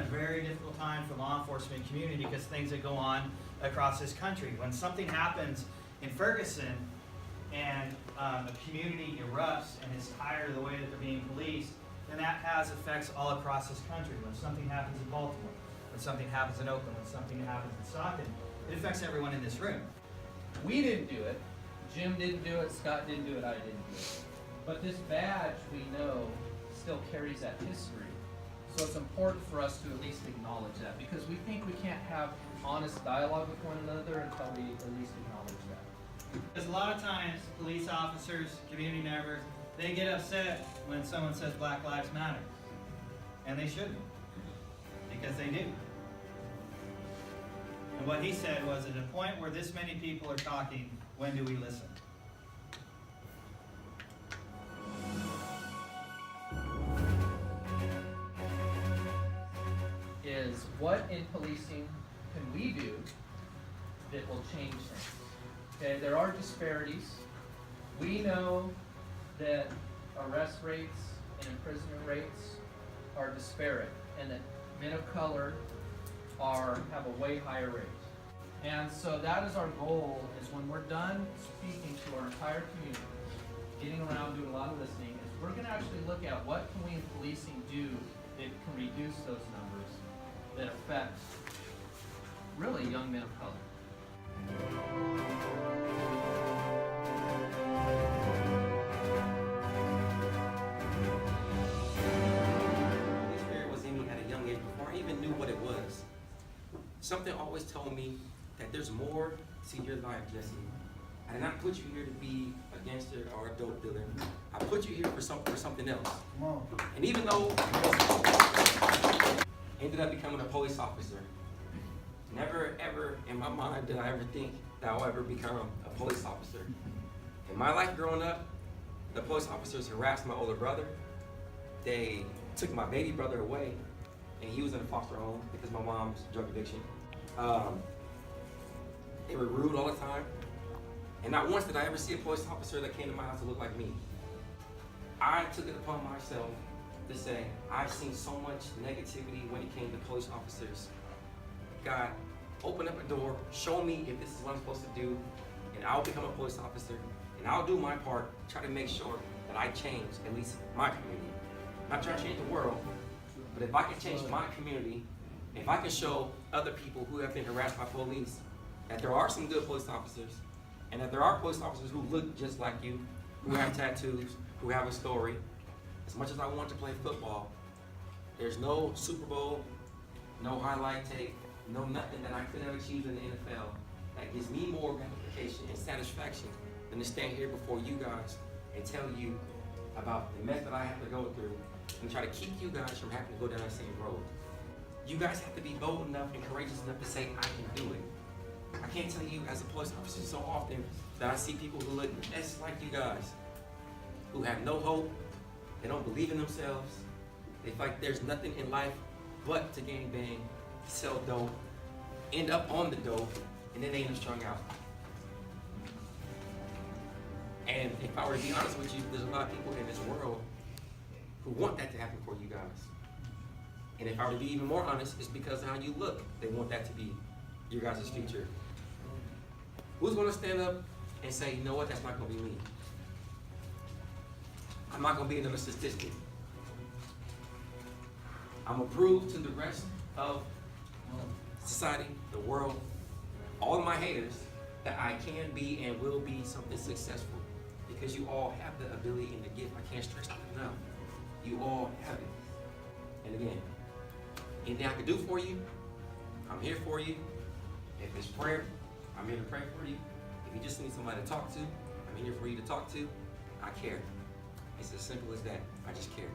very difficult time for law enforcement community because things that go on across this country. When something happens in Ferguson and a community erupts and is tired of the way that they're being policed, then that has effects all across this country. When something happens in Baltimore, when something happens in Oakland, when something happens in Stockton, it affects everyone in this room. We didn't do it, Jim didn't do it, Scott didn't do it, I didn't do it. But this badge, we know, still carries that history. So it's important for us to at least acknowledge that, because we think we can't have honest dialogue with one another until we at least acknowledge that. Because a lot of times, police officers, community members, they get upset when someone says Black Lives Matter. And they shouldn't, because they do. And what he said was, at a point where this many people are talking, when do we listen? Is what in policing can we do that will change things? Okay, there are disparities. We know that arrest rates and imprisonment rates are disparate, and that men of color have a way higher rate. And so that is our goal, is when we're done speaking to our entire community, getting around, doing a lot of listening, is we're going to actually look at what can we in policing do that can reduce those numbers that affect really young men of color. The Spirit was in me at a young age before I even knew what it was. Something always told me that there's more to your life, Jesse. I did not put you here to be a gangster or a dope dealer. I put you here for something else. And even though I ended up becoming a police officer, never ever in my mind did I ever think that I'll ever become a police officer. In my life growing up, the police officers harassed my older brother. They took my baby brother away, and he was in a foster home because of my mom's drug addiction. They were rude all the time. And not once did I ever see a police officer that came to my house to look like me. I took it upon myself to say, I've seen so much negativity when it came to police officers. God, open up a door, show me if this is what I'm supposed to do, and I'll become a police officer, and I'll do my part, try to make sure that I change at least my community. Not trying to change the world, but if I can change my community, if I can show other people who have been harassed by police that there are some good police officers, and that there are police officers who look just like you, who have tattoos, who have a story. As much as I want to play football, there's no Super Bowl, no highlight tape, no nothing that I could have achieved in the NFL that gives me more gratification and satisfaction than to stand here before you guys and tell you about the mess that I have to go through and try to keep you guys from having to go down that same road. You guys have to be bold enough and courageous enough to say, I can do it. I can't tell you as a police officer so often that I see people who look just like you guys, who have no hope, they don't believe in themselves, they feel like there's nothing in life but to gang bang, sell dope, end up on the dope, and then they end up strung out. And if I were to be honest with you, there's a lot of people in this world who want that to happen for you guys. And if I were to be even more honest, it's because of how you look. They want that to be your guys' future. Who's going to stand up and say, you know what, that's not going to be me? I'm not going to be another statistic. I'm going to prove to the rest of society, the world, all of my haters, that I can be and will be something successful. Because you all have the ability and the gift. I can't stress that enough. You all have it. And again, anything I can do for you, I'm here for you. If it's prayer, I'm here to pray for you. If you just need somebody to talk to, I'm here for you to talk to. I care. It's as simple as that. I just care.